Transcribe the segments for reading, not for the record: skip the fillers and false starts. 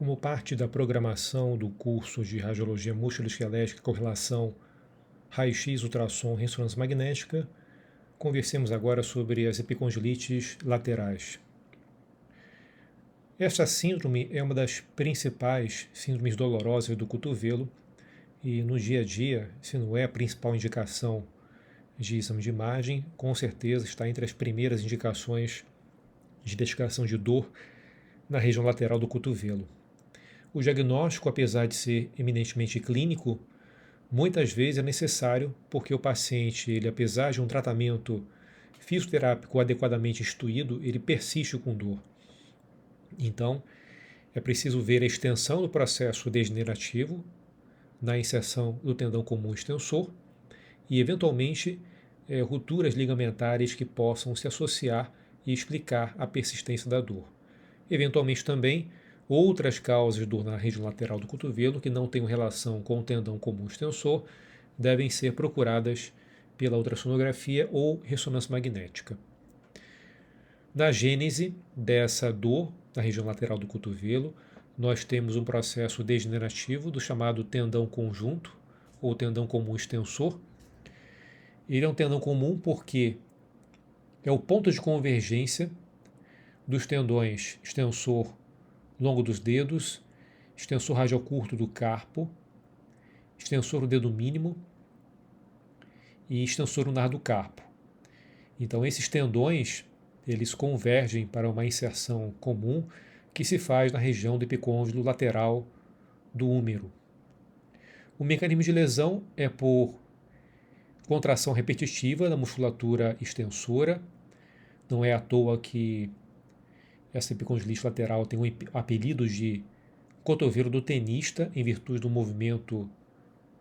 Como parte da programação do curso de Radiologia Musculoesquelética com relação raio-x, ultrassom, ressonância magnética, conversemos agora sobre as epicondilites laterais. Esta síndrome é uma das principais síndromes dolorosas do cotovelo e no dia a dia, se não é a principal indicação de exame de imagem, com certeza está entre as primeiras indicações de identificação de dor na região lateral do cotovelo. O diagnóstico, apesar de ser eminentemente clínico, muitas vezes é necessário porque o paciente, apesar de um tratamento fisioterápico adequadamente instituído, ele persiste com dor. Então, é preciso ver a extensão do processo degenerativo na inserção do tendão comum extensor e, eventualmente, rupturas ligamentares que possam se associar e explicar a persistência da dor. Eventualmente também outras causas de dor na região lateral do cotovelo que não tenham relação com o tendão comum extensor devem ser procuradas pela ultrassonografia ou ressonância magnética. Na gênese dessa dor na região lateral do cotovelo, nós temos um processo degenerativo do chamado tendão conjunto ou tendão comum extensor. Ele é um tendão comum porque é o ponto de convergência dos tendões extensor longo dos dedos, extensor radial curto do carpo, extensor do dedo mínimo e extensor lunar do carpo. Então esses tendões, eles convergem para uma inserção comum que se faz na região do epicôndilo lateral do húmero. O mecanismo de lesão é por contração repetitiva da musculatura extensora. Não é à toa que essa epicondilite lateral tem um apelido de cotovelo do tenista, em virtude do movimento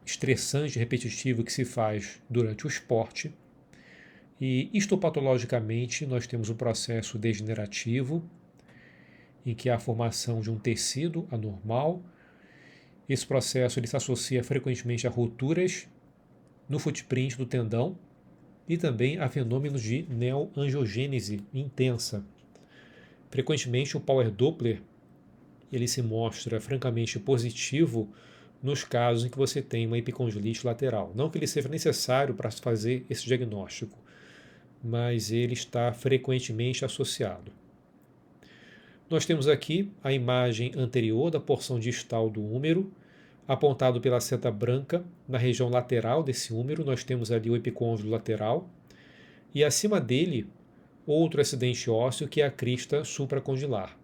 estressante e repetitivo que se faz durante o esporte. E histopatologicamente nós temos um processo degenerativo em que há a formação de um tecido anormal. Esse processo ele se associa frequentemente a rupturas no footprint do tendão e também a fenômenos de neoangiogênese intensa. Frequentemente o Power Doppler ele se mostra francamente positivo nos casos em que você tem uma epicondilite lateral. Não que ele seja necessário para fazer esse diagnóstico, mas ele está frequentemente associado. Nós temos aqui a imagem anterior da porção distal do húmero, apontado pela seta branca na região lateral desse húmero. Nós temos ali o epicôndilo lateral e acima dele outro acidente ósseo que é a crista supracondilar.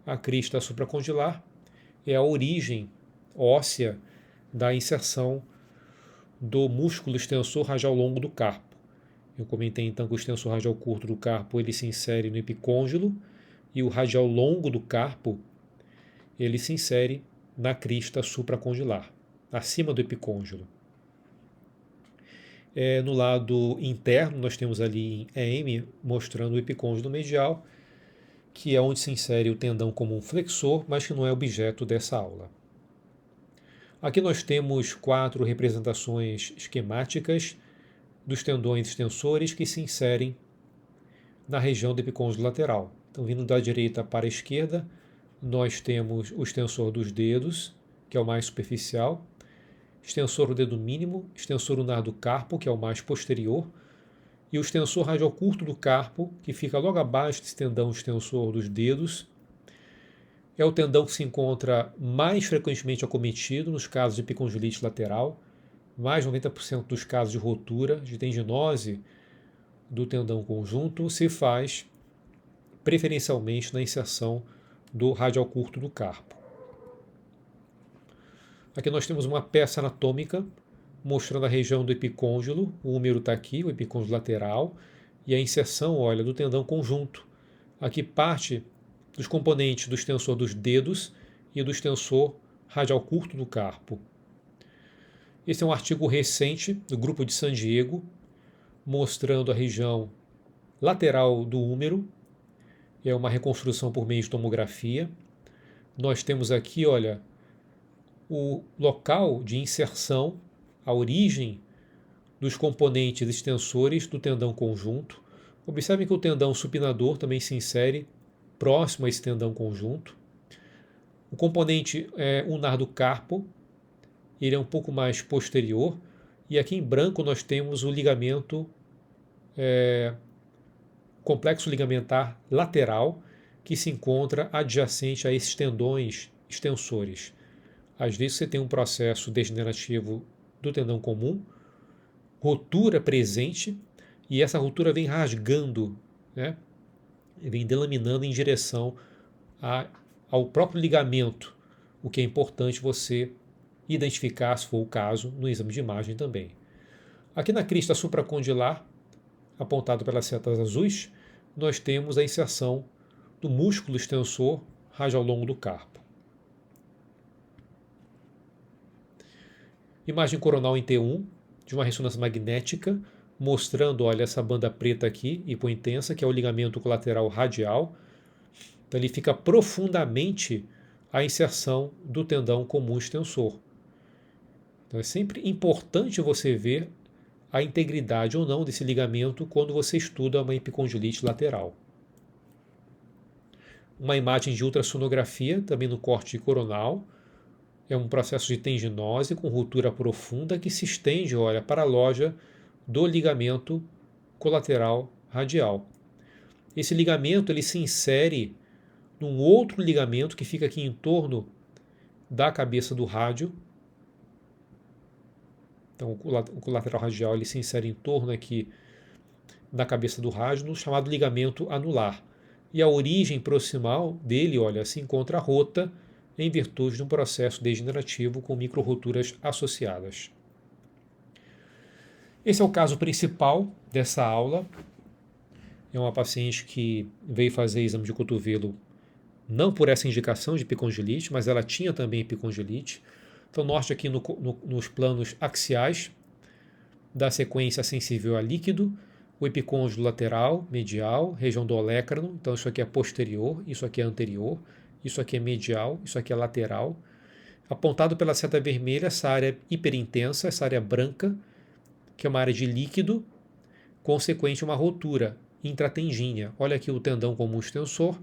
A crista supracondilar é a origem óssea da inserção do músculo extensor radial longo do carpo. Eu comentei então que o extensor radial curto do carpo ele se insere no epicôndilo e o radial longo do carpo ele se insere na crista supracondilar, acima do epicôndilo. No lado interno nós temos ali em EM mostrando o epicôndilo medial, que é onde se insere o tendão comum flexor, mas que não é objeto dessa aula. Aqui nós temos 4 representações esquemáticas dos tendões extensores que se inserem na região do epicôndilo lateral. Então, vindo da direita para a esquerda, nós temos o extensor dos dedos, que é o mais superficial, extensor do dedo mínimo, extensor lunar do carpo, que é o mais posterior, e o extensor radial curto do carpo, que fica logo abaixo desse tendão extensor dos dedos. É o tendão que se encontra mais frequentemente acometido nos casos de epicondilite lateral. Mais de 90% dos casos de rotura, de tendinose do tendão conjunto se faz preferencialmente na inserção do radial curto do carpo. Aqui nós temos uma peça anatômica mostrando a região do epicôndilo. O húmero está aqui, o epicôndilo lateral, e a inserção, olha, do tendão conjunto. Aqui parte dos componentes do extensor dos dedos e do extensor radial curto do carpo. Esse é um artigo recente do grupo de San Diego, mostrando a região lateral do húmero. É uma reconstrução por meio de tomografia. Nós temos aqui, olha, o local de inserção, a origem dos componentes extensores do tendão conjunto. Observem que o tendão supinador também se insere próximo a esse tendão conjunto. O componente ulnar do carpo, ele é um pouco mais posterior, e aqui em branco nós temos o ligamento complexo ligamentar lateral, que se encontra adjacente a esses tendões extensores. Às vezes você tem um processo degenerativo do tendão comum, rotura presente, e essa rotura vem rasgando, né? Vem delaminando em direção ao próprio ligamento, o que é importante você identificar, se for o caso, no exame de imagem também. Aqui na crista supracondilar, apontado pelas setas azuis, nós temos a inserção do músculo extensor radial longo do carpo. Imagem coronal em T1 de uma ressonância magnética, mostrando, olha, essa banda preta aqui, hipointensa, que é o ligamento colateral radial. Então ele fica profundamente a inserção do tendão comum extensor. Então é sempre importante você ver a integridade ou não desse ligamento quando você estuda uma epicondilite lateral. Uma imagem de ultrassonografia, também no corte coronal, é um processo de tendinose com ruptura profunda que se estende, olha, para a loja do ligamento colateral radial. Esse ligamento ele se insere num outro ligamento que fica aqui em torno da cabeça do rádio. Então o colateral radial ele se insere em torno aqui da cabeça do rádio, no chamado ligamento anular. E a origem proximal dele, olha, se encontra rota em virtude de um processo degenerativo com microroturas associadas. Esse é o caso principal dessa aula. É uma paciente que veio fazer exame de cotovelo não por essa indicação de epicondilite, mas ela tinha também epicondilite. Então, note aqui nos planos axiais da sequência sensível a líquido, o epicôndilo lateral, medial, região do olecrano. Então, isso aqui é posterior, isso aqui é anterior, isso aqui é medial, isso aqui é lateral. Apontado pela seta vermelha, essa área hiperintensa, essa área branca, que é uma área de líquido, consequente a uma rotura intratendínea. Olha aqui o tendão comum extensor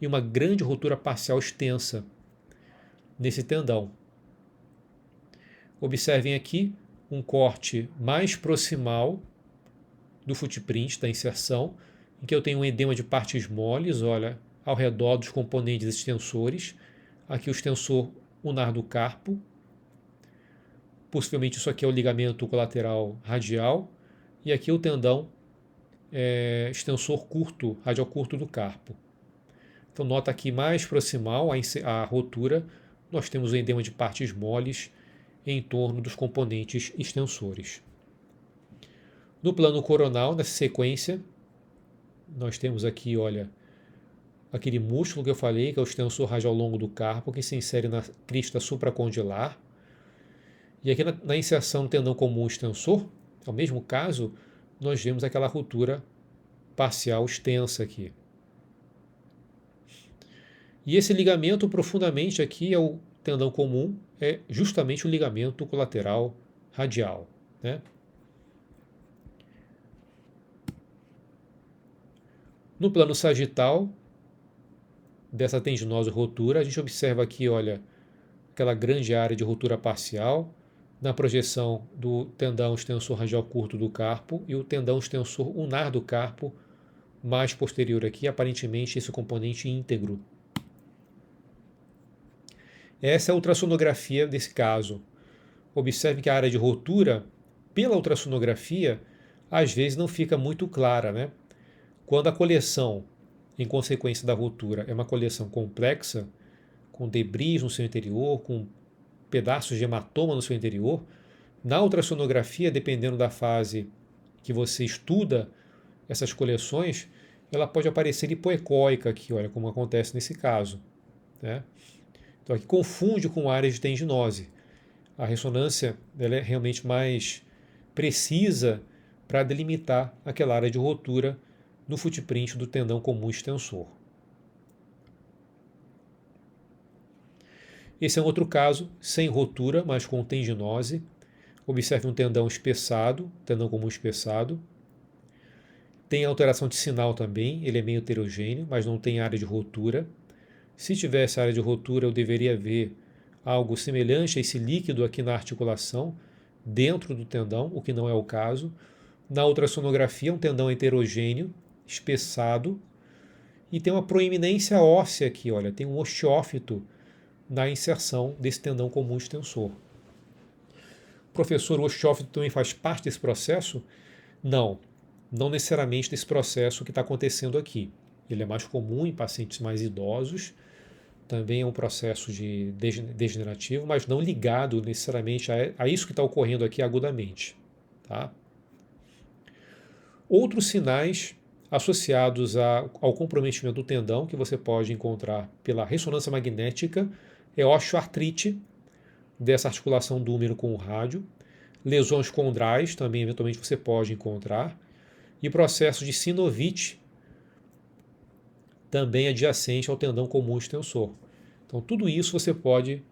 e uma grande rotura parcial extensa nesse tendão. Observem aqui um corte mais proximal do footprint da inserção, em que eu tenho um edema de partes moles, olha, ao redor dos componentes extensores. Aqui o extensor ulnar do carpo. Possivelmente isso aqui é o ligamento colateral radial. E aqui o tendão extensor curto, radial curto do carpo. Então nota aqui mais proximal a rotura, nós temos o edema de partes moles em torno dos componentes extensores. No plano coronal, nessa sequência, nós temos aqui, olha, aquele músculo que eu falei, que é o extensor radial longo do carpo, que se insere na crista supracondilar. E aqui na inserção do tendão comum extensor, é o mesmo caso, nós vemos aquela ruptura parcial extensa aqui. E esse ligamento profundamente aqui é o tendão comum, é justamente o ligamento colateral radial, né? No plano sagital dessa tendinose rotura, a gente observa aqui, olha, aquela grande área de rotura parcial na projeção do tendão extensor radial curto do carpo e o tendão extensor ulnar do carpo mais posterior aqui, aparentemente esse componente íntegro. Essa é a ultrassonografia desse caso. Observe que a área de rotura, pela ultrassonografia, às vezes não fica muito clara, né? Quando a coleção, em consequência da rotura, é uma coleção complexa, com debris no seu interior, com pedaços de hematoma no seu interior, na ultrassonografia, dependendo da fase que você estuda essas coleções, ela pode aparecer hipoecóica aqui, olha, como acontece nesse caso, né? Então aqui confunde com áreas de tendinose. A ressonância ela é realmente mais precisa para delimitar aquela área de rotura no footprint do tendão comum extensor. Esse é um outro caso, sem rotura, mas com tendinose. Observe um tendão espessado, tendão comum espessado. Tem alteração de sinal também, ele é meio heterogêneo, mas não tem área de rotura. Se tivesse área de rotura, eu deveria ver algo semelhante a esse líquido aqui na articulação, dentro do tendão, o que não é o caso. Na ultrassonografia, um tendão heterogêneo, espessado, e tem uma proeminência óssea aqui, olha, tem um osteófito na inserção desse tendão comum extensor. Professor, o osteófito também faz parte desse processo? Não, não necessariamente desse processo que está acontecendo aqui. Ele é mais comum em pacientes mais idosos, também é um processo degenerativo, mas não ligado necessariamente a isso que está ocorrendo aqui agudamente. Tá? Outros sinais associados ao comprometimento do tendão, que você pode encontrar pela ressonância magnética, é osteoartrite dessa articulação do úmero com o rádio, lesões condrais também eventualmente você pode encontrar, e processo de sinovite também adjacente ao tendão comum extensor. Então tudo isso você pode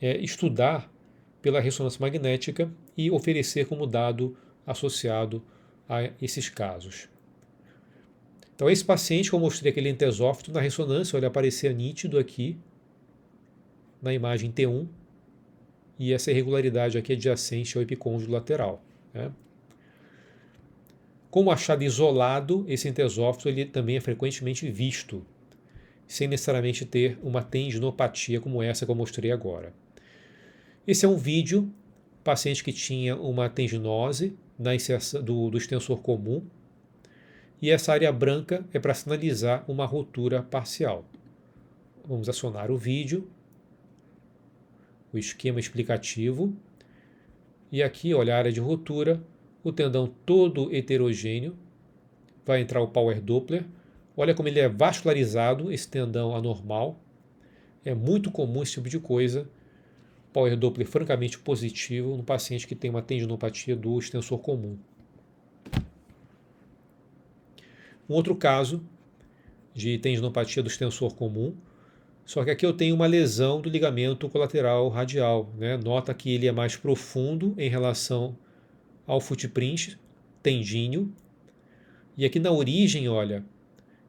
estudar pela ressonância magnética e oferecer como dado associado a esses casos. Então esse paciente que eu mostrei aquele entesófito na ressonância, ele aparecia nítido aqui na imagem T1, e essa irregularidade aqui adjacente ao epicôndilo lateral. Né? Como achado isolado, esse entesófito ele também é frequentemente visto, sem necessariamente ter uma tendinopatia como essa que eu mostrei agora. Esse é um vídeo, paciente que tinha uma tendinose na inserção do extensor comum, e essa área branca é para sinalizar uma rotura parcial. Vamos acionar o vídeo, o esquema explicativo, e aqui, olha, a área de rotura, o tendão todo heterogêneo, vai entrar o Power Doppler, olha como ele é vascularizado, esse tendão anormal, é muito comum esse tipo de coisa, Power Doppler francamente positivo no paciente que tem uma tendinopatia do extensor comum. Um outro caso de tendinopatia do extensor comum, só que aqui eu tenho uma lesão do ligamento colateral radial. Né? Nota que ele é mais profundo em relação ao footprint tendíneo. E aqui na origem, olha,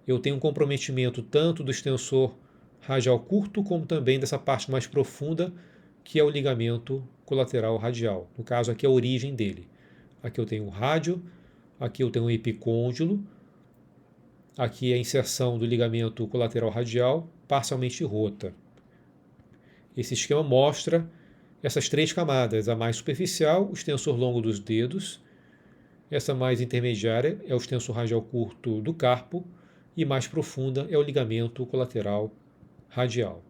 eu tenho um comprometimento tanto do extensor radial curto, como também dessa parte mais profunda, que é o ligamento colateral radial. No caso, aqui é a origem dele. Aqui eu tenho o rádio, aqui eu tenho o epicôndilo, aqui é a inserção do ligamento colateral radial, parcialmente rota. Esse esquema mostra essas três camadas, a mais superficial, o extensor longo dos dedos, essa mais intermediária é o extensor radial curto do carpo, e mais profunda é o ligamento colateral radial.